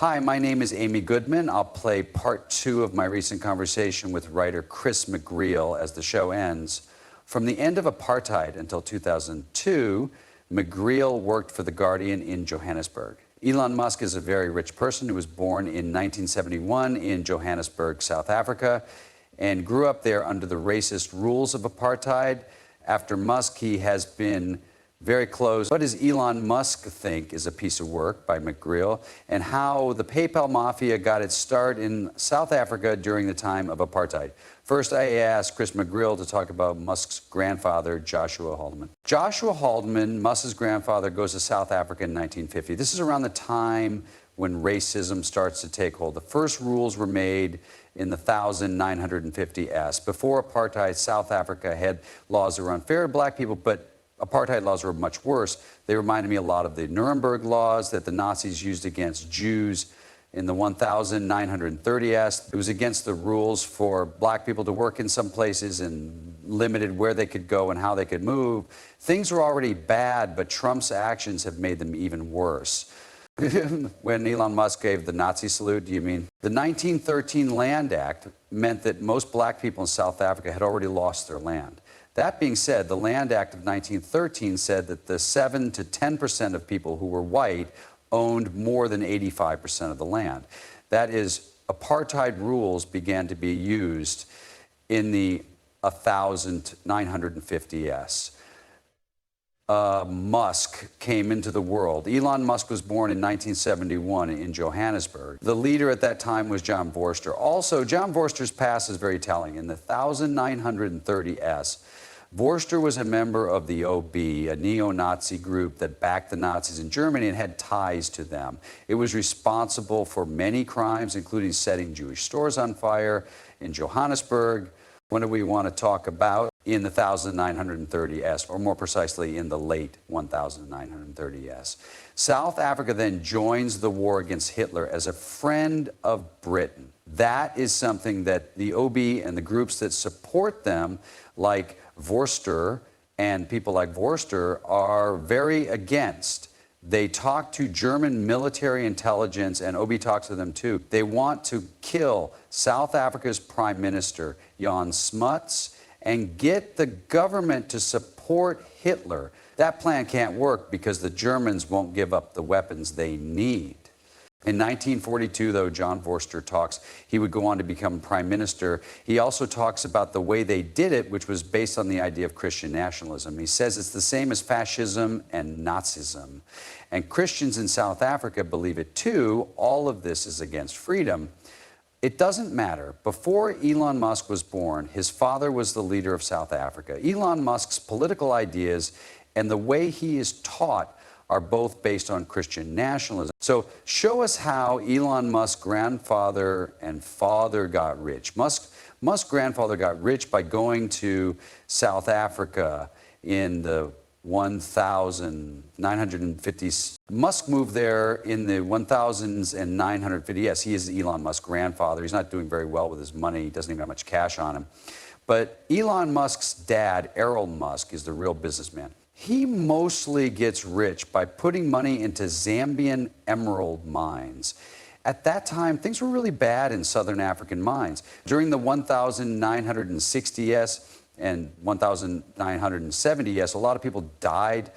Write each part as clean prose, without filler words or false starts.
Hi, my name is Amy Goodman. I'll play part 2 of my recent conversation with writer Chris McGreal as the show ends. From the end of apartheid until 2002, McGreal worked for The Guardian in Johannesburg. Elon Musk is a very rich person who was born in 1971 in Johannesburg, South Africa, and grew up there under the racist rules of apartheid. After Musk, he has been very close. What does Elon Musk think is a piece of work by McGreal, and how the PayPal mafia got its start in South Africa during the time of apartheid. First, I asked Chris McGreal to talk about Musk's grandfather, Joshua Haldeman. Joshua Haldeman, Musk's grandfather, goes to South Africa in 1950. This is around the time when racism starts to take hold. The first rules were made in the 1950s. Before apartheid, South Africa had laws that were unfair to black people, but apartheid laws were much worse. They reminded me a lot of the Nuremberg laws that the Nazis used against Jews in the 1930s. It was against the rules for black people to work in some places and limited where they could go and how they could move. Things were already bad, but Trump's actions have made them even worse. When Elon Musk gave the Nazi salute, do you mean? The 1913 Land Act meant that most black people in South Africa had already lost their land. That being said, the Land Act of 1913 said that the 7 to 10% of people who were white owned more than 85% of the land. That is, apartheid rules began to be used in the 1950s. Musk came into the world. Elon Musk was born in 1971 in Johannesburg. The leader at that time was John Vorster. Also, John Vorster's past is very telling. In the 1930s, Vorster was a member of the OB, a neo-Nazi group that backed the Nazis in Germany and had ties to them. It was responsible for many crimes, including setting Jewish stores on fire in Johannesburg. What do we want to talk about? In the 1930s, or more precisely in the late 1930s. South Africa then joins the war against Hitler as a friend of Britain. That is something that the OB and the groups that support them, like Vorster and people like Vorster, are very against. They talk to German military intelligence, and OB talks to them too. They want to kill South Africa's Prime Minister, Jan Smuts, and get the government to support Hitler. That plan can't work because the Germans won't give up the weapons they need. In 1942, though, John Vorster talks, he would go on to become prime minister. He also talks about the way they did it, which was based on the idea of Christian nationalism. He says it's the same as fascism and Nazism. And Christians in South Africa believe it too. All of this is against freedom. It doesn't matter. Before Elon Musk was born, his father was the leader of South Africa. Elon Musk's political ideas and the way he is taught are both based on Christian nationalism. So show us how Elon Musk's grandfather and father got rich. Musk's grandfather got rich by going to South Africa in the 1950s. Musk moved there in the 1950s. Yes, he is Elon Musk's grandfather. He's not doing very well with his money. He doesn't even have much cash on him. But Elon Musk's dad, Errol Musk, is the real businessman. He mostly gets rich by putting money into Zambian emerald mines. At that time, things were really bad in Southern African mines. During the 1960s and 1970s, a lot of people died,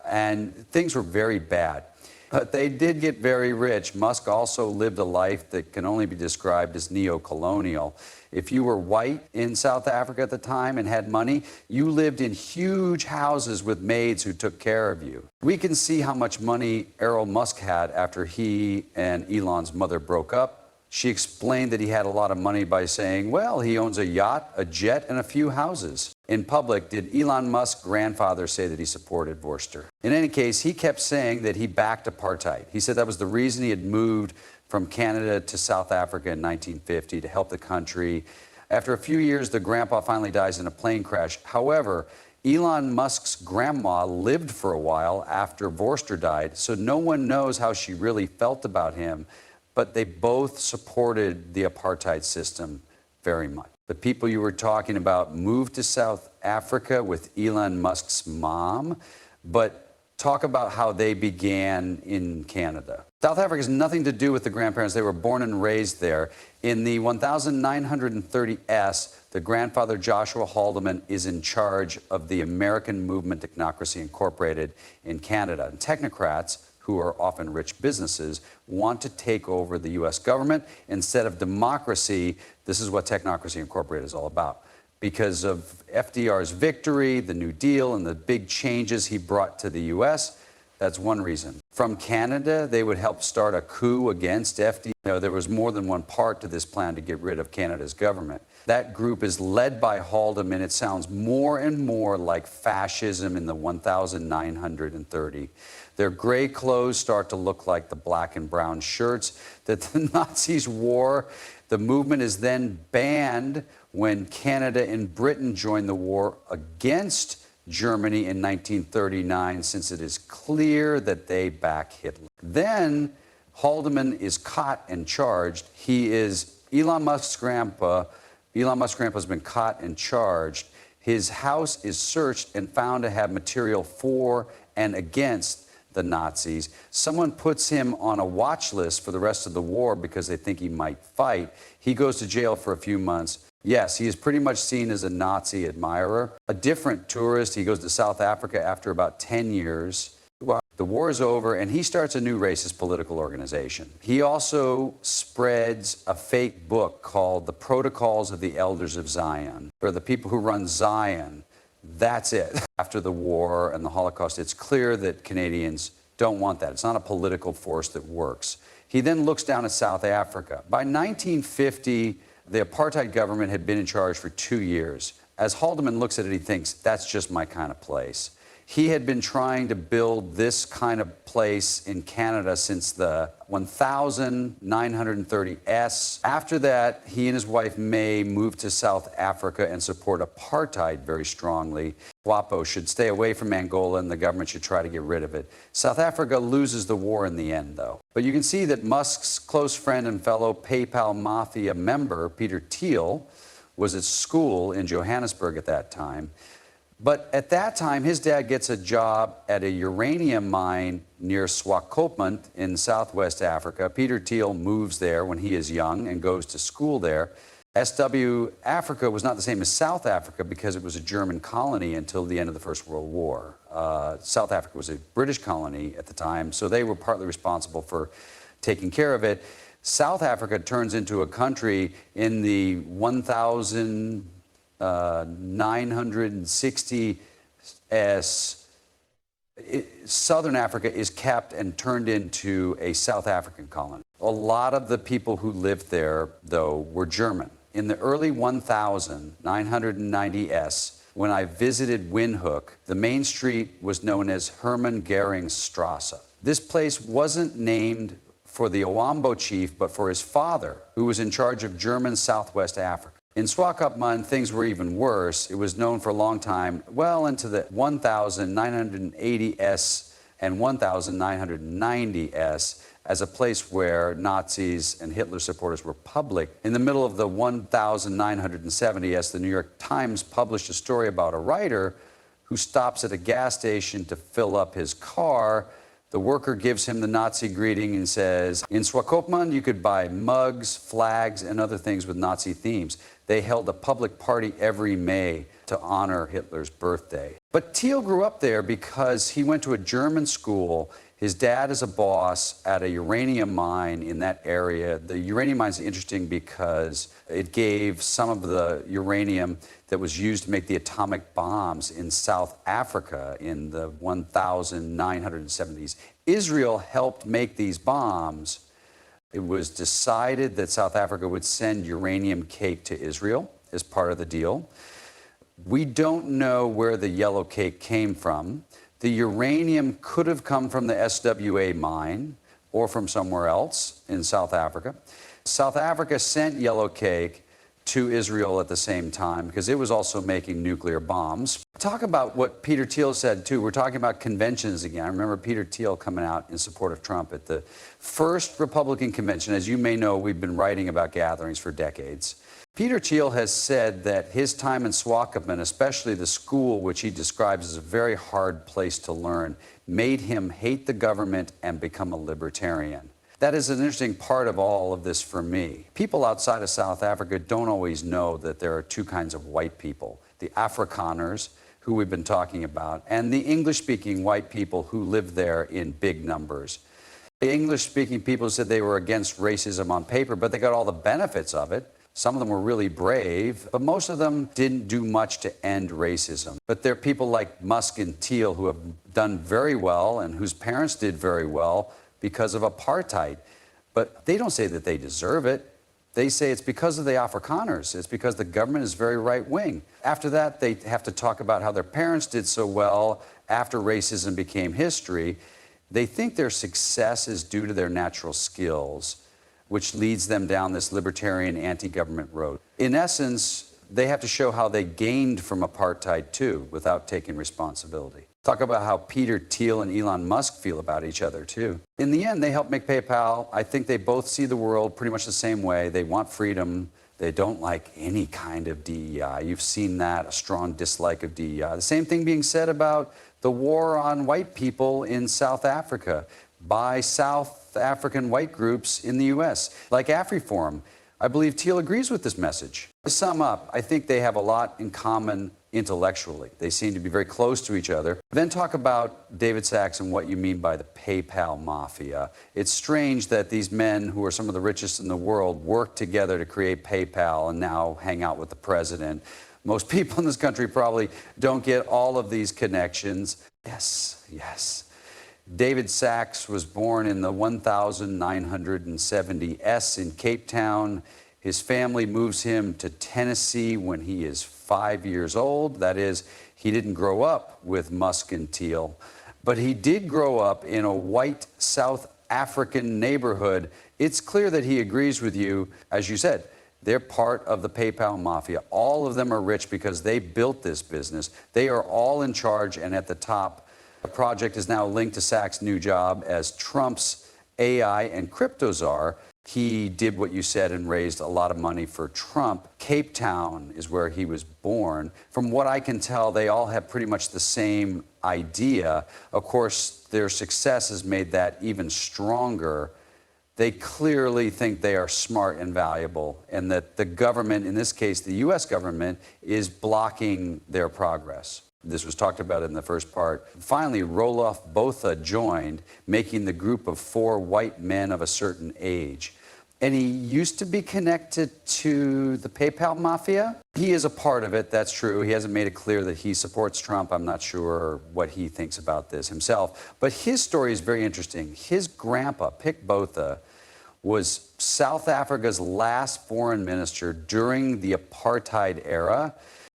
and things were very bad. But they did get very rich. Musk also lived a life that can only be described as neo-colonial. If you were white in South Africa at the time and had money, you lived in huge houses with maids who took care of you. We can see how much money Errol Musk had after he and Elon's mother broke up. She explained that he had a lot of money by saying, well, he owns a yacht, a jet, and a few houses. In public, did Elon Musk's grandfather say that he supported Vorster? In any case, he kept saying that he backed apartheid. He said that was the reason he had moved from Canada to South Africa in 1950 to help the country. After a few years, the grandpa finally dies in a plane crash. However, Elon Musk's grandma lived for a while after Vorster died, so no one knows how she really felt about him, but they both supported the apartheid system very much. The people you were talking about moved to South Africa with Elon Musk's mom, but talk about how they began in Canada. South Africa has nothing to do with the grandparents. They were born and raised there. In the 1930s, the grandfather Joshua Haldeman is in charge of the American Movement Technocracy Incorporated in Canada. And technocrats, who are often rich businesses, want to take over the U.S. government. Instead of democracy, this is what Technocracy Incorporated is all about. Because of FDR's victory, the New Deal, and the big changes he brought to the U.S., that's one reason. From Canada, they would help start a coup against FDR. There was more than one part to this plan to get rid of Canada's government. That group is led by Haldeman. It sounds more and more like fascism in the 1930. Their gray clothes start to look like the black and brown shirts that the Nazis wore. The movement is then banned when Canada and Britain joined the war against Germany in 1939, since it is clear that they back Hitler. Then Haldeman is caught and charged. He is Elon Musk's grandpa. Elon Musk's grandpa has been caught and charged. His house is searched and found to have material for and against the Nazis. Someone puts him on a watch list for the rest of the war because they think he might fight. He goes to jail for a few months. Yes, he is pretty much seen as a Nazi admirer. A different tourist, he goes to South Africa after about 10 years. The war is over, and he starts a new racist political organization. He also spreads a fake book called The Protocols of the Elders of Zion, for the people who run Zion. That's it. After the war and the Holocaust, it's clear that Canadians don't want that. It's not a political force that works. He then looks down at South Africa. By 1950, the apartheid government had been in charge for 2 years. As Haldeman looks at it, he thinks, that's just my kind of place. He had been trying to build this kind of place in Canada since the 1930s. After that, he and his wife May moved to South Africa and support apartheid very strongly. WAPO should stay away from Angola, and the government should try to get rid of it. South Africa loses the war in the end, though. But you can see that Musk's close friend and fellow PayPal Mafia member, Peter Thiel, was at school in Johannesburg at that time. But at that time, his dad gets a job at a uranium mine near Swakopmund in southwest Africa. Peter Thiel moves there when he is young and goes to school there. SW Africa was not the same as South Africa because it was a German colony until the end of the First World War. South Africa was a British colony at the time, so they were partly responsible for taking care of it. South Africa turns into a country in the 1960 as Southern Africa is kept and turned into a South African colony. A lot of the people who lived there, though, were German. In the early 1990s, when I visited Windhoek, the main street was known as Herman Goering's Strasse. This place wasn't named for the Owambo chief, but for his father, who was in charge of German Southwest Africa. In Swakopmund, things were even worse. It was known for a long time, well into the 1980s and 1990s, as a place where Nazis and Hitler supporters were public. In the middle of the 1970s, the New York Times published a story about a writer who stops at a gas station to fill up his car. The worker gives him the Nazi greeting and says, in Swakopmund, you could buy mugs, flags, and other things with Nazi themes. They held a public party every May to honor Hitler's birthday. But Thiel grew up there because he went to a German school. His dad is a boss at a uranium mine in that area. The uranium mine is interesting because it gave some of the uranium that was used to make the atomic bombs in South Africa in the 1970s. Israel helped make these bombs. It was decided that South Africa would send uranium cake to Israel as part of the deal. We don't know where the yellow cake came from. The uranium could have come from the SWA mine or from somewhere else in South Africa. South Africa sent yellow cake to Israel at the same time because it was also making nuclear bombs. Talk about what Peter Thiel said, too. We're talking about conventions again. I remember Peter Thiel coming out in support of Trump at the first Republican convention. As you may know, we've been writing about gatherings for decades. Peter Thiel has said that his time in Swakopmund, especially the school, which he describes as a very hard place to learn, made him hate the government and become a libertarian. That is an interesting part of all of this for me. People outside of South Africa don't always know that there are two kinds of white people: the Afrikaners, who we've been talking about, and the English-speaking white people who live there in big numbers. The English-speaking people said they were against racism on paper, but they got all the benefits of it. Some of them were really brave, but most of them didn't do much to end racism. But there are people like Musk and Thiel who have done very well and whose parents did very well because of apartheid. But they don't say that they deserve it. They say it's because of the Afrikaners. It's because the government is very right-wing. After that, they have to talk about how their parents did so well after racism became history. They think their success is due to their natural skills, which leads them down this libertarian anti-government road. In essence, they have to show how they gained from apartheid, too, without taking responsibility. Talk about how Peter Thiel and Elon Musk feel about each other, too. In the end, they helped make PayPal. I think they both see the world pretty much the same way. They want freedom. They don't like any kind of DEI. You've seen that, a strong dislike of DEI. The same thing being said about the war on white people in South Africa by South African white groups in the U.S., like AfriForum. I believe Thiel agrees with this message. To sum up, I think they have a lot in common intellectually. They seem to be very close to each other. Then talk about David Sacks and what you mean by the PayPal mafia. It's strange that these men, who are some of the richest in the world, work together to create PayPal and now hang out with the president. Most people in this country probably don't get all of these connections. Yes, yes. David Sacks was born in the 1970s in Cape Town. His family moves him to Tennessee when he is 5 years old. That is, he didn't grow up with Musk and Thiel, but he did grow up in a white South African neighborhood. It's clear that he agrees with you. As you said, they're part of the PayPal mafia. All of them are rich because they built this business. They are all in charge and at the top. The project is now linked to Sacks' new job as Trump's AI and crypto czar. He did what you said and raised a lot of money for Trump. Cape Town is where he was born. From what I can tell, they all have pretty much the same idea. Of course, their success has made that even stronger. They clearly think they are smart and valuable, and that the government, in this case, the U.S. government, is blocking their progress. This was talked about in the first part. Finally, Roloff Botha joined, making the group of 4 white men of a certain age. And he used to be connected to the PayPal mafia. He is a part of it, that's true. He hasn't made it clear that he supports Trump. I'm not sure what he thinks about this himself. But his story is very interesting. His grandpa, Pick Botha, was South Africa's last foreign minister during the apartheid era.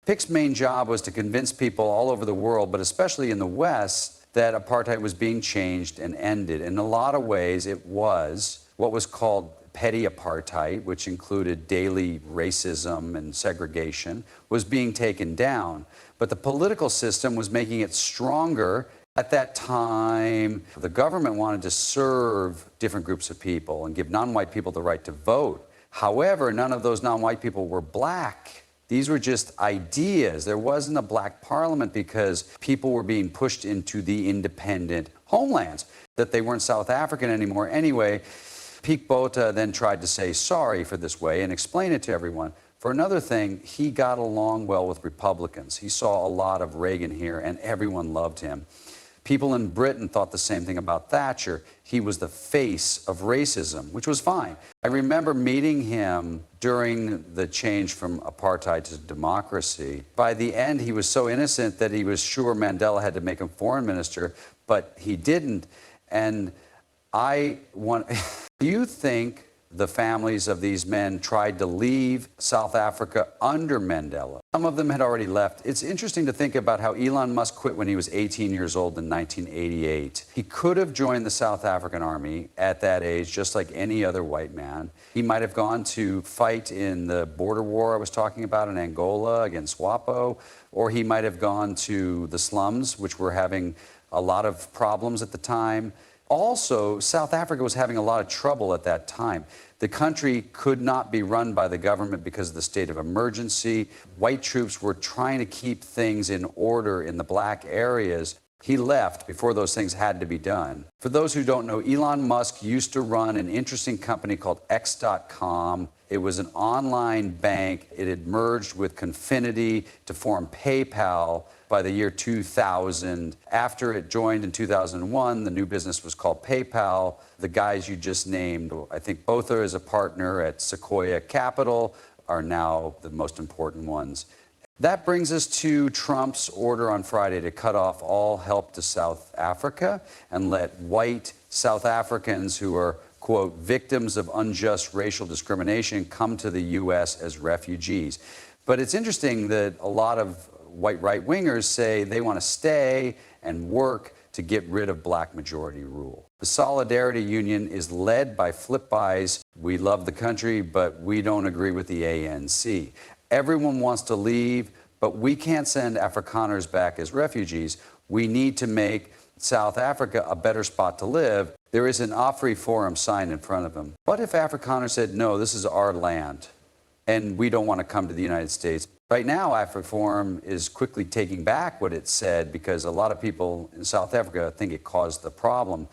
Pick's main job was to convince people all over the world, but especially in the West, that apartheid was being changed and ended. In a lot of ways, it was what was called petty apartheid, which included daily racism and segregation, was being taken down. But the political system was making it stronger. At that time, the government wanted to serve different groups of people and give non-white people the right to vote. However, none of those non-white people were black. These were just ideas. There wasn't a black parliament because people were being pushed into the independent homelands, that they weren't South African anymore. Anyway, Pick Botha then tried to say sorry for this way and explain it to everyone. For another thing, he got along well with Republicans. He saw a lot of Reagan here, and everyone loved him. People in Britain thought the same thing about Thatcher. He was the face of racism, which was fine. I remember meeting him during the change from apartheid to democracy. By the end, he was so innocent that he was sure Mandela had to make him foreign minister, but he didn't. And do you think the families of these men tried to leave South Africa under Mandela. Some of them had already left. It's interesting to think about how Elon Musk quit when he was 18 years old in 1988. He could have joined the South African army at that age, just like any other white man. He might have gone to fight in the border war I was talking about in Angola against SWAPO, or he might have gone to the slums, which were having a lot of problems at the time. Also, South Africa was having a lot of trouble at that time. The country could not be run by the government because of the state of emergency. White troops were trying to keep things in order in the black areas. He left before those things had to be done. For those who don't know, Elon Musk used to run an interesting company called X.com. It was an online bank. It had merged with Confinity to form PayPal by the year 2000. After it joined in 2001, the new business was called PayPal. The guys you just named, I think Botha is a partner at Sequoia Capital, are now the most important ones. That brings us to Trump's order on Friday to cut off all help to South Africa and let white South Africans who are, quote, victims of unjust racial discrimination come to the U.S. as refugees. But it's interesting that a lot of white right-wingers say they want to stay and work to get rid of black majority rule. The Solidarity Union is led by flip-bys. We love the country, but we don't agree with the ANC. Everyone wants to leave, but we can't send Afrikaners back as refugees. We need to make South Africa a better spot to live. There is an AfriForum sign in front of them. What if Afrikaners said, no, this is our land, and we don't want to come to the United States? Right now, AfriForum is quickly taking back what it said because a lot of people in South Africa think it caused the problem.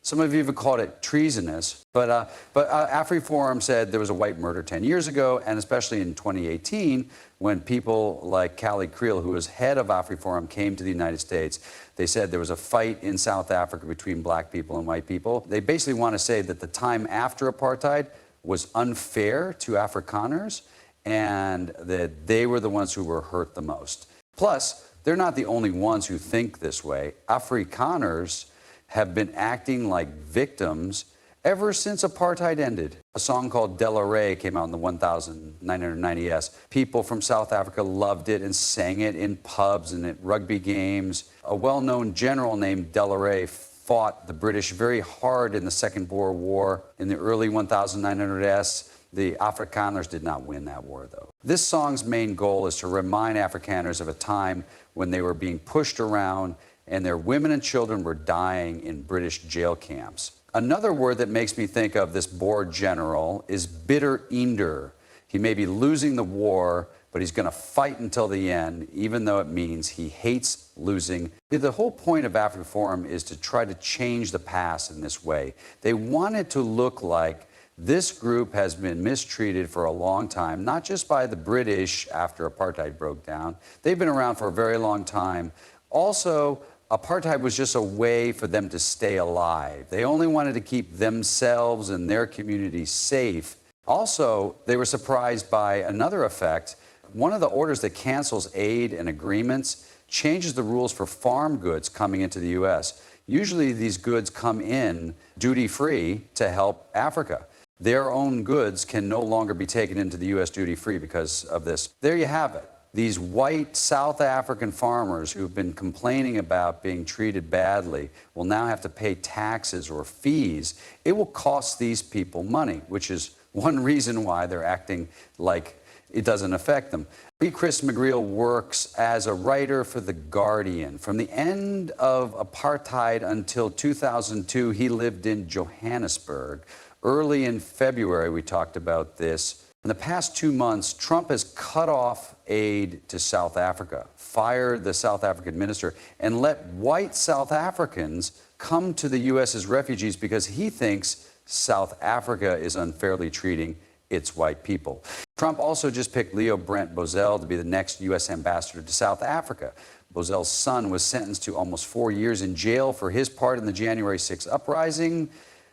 Some of you have called it treasonous, but AfriForum said there was a white murder 10 years ago, and especially in 2018, when people like Callie Creel, who was head of AfriForum, came to the United States. They said there was a fight in South Africa between black people and white people. They basically want to say that the time after apartheid was unfair to Afrikaners, and that they were the ones who were hurt the most. Plus, they're not the only ones who think this way. Afrikaners have been acting like victims ever since apartheid ended. A song called Delare came out in the 1990s. People from South Africa loved it and sang it in pubs and at rugby games. A well-known general named Delare fought the British very hard in the Second Boer War in the early 1900s. The Afrikaners did not win that war, though. This song's main goal is to remind Afrikaners of a time when they were being pushed around and their women and children were dying in British jail camps. Another word that makes me think of this Boer general is bitter eender. He may be losing the war, but he's going to fight until the end, even though it means he hates losing. The whole point of AfriForum is to try to change the past in this way. They want it to look like this group has been mistreated for a long time, not just by the British after apartheid broke down. They've been around for a very long time. Also, apartheid was just a way for them to stay alive. They only wanted to keep themselves and their community safe. Also, they were surprised by another effect. One of the orders that cancels aid and agreements changes the rules for farm goods coming into the U.S. Usually these goods come in duty-free to help Africa. Their own goods can no longer be taken into the U.S. duty-free because of this. There you have it. These white South African farmers who've been complaining about being treated badly will now have to pay taxes or fees. It will cost these people money, which is one reason why they're acting like it doesn't affect them. Chris McGreal works as a writer for The Guardian. From the end of apartheid until 2002, he lived in Johannesburg. Early in February, we talked about this. In the past 2 months, Trump has cut off aid to South Africa, fired the South African minister, and let white South Africans come to the U.S. as refugees because he thinks South Africa is unfairly treating its white people. Trump also just picked Leo Brent Bozell to be the next U.S. ambassador to South Africa. Bozell's son was sentenced to almost 4 years in jail for his part in the January 6th uprising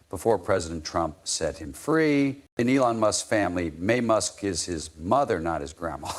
before President Trump set him free. In Elon Musk's family, May Musk is his mother, not his grandma.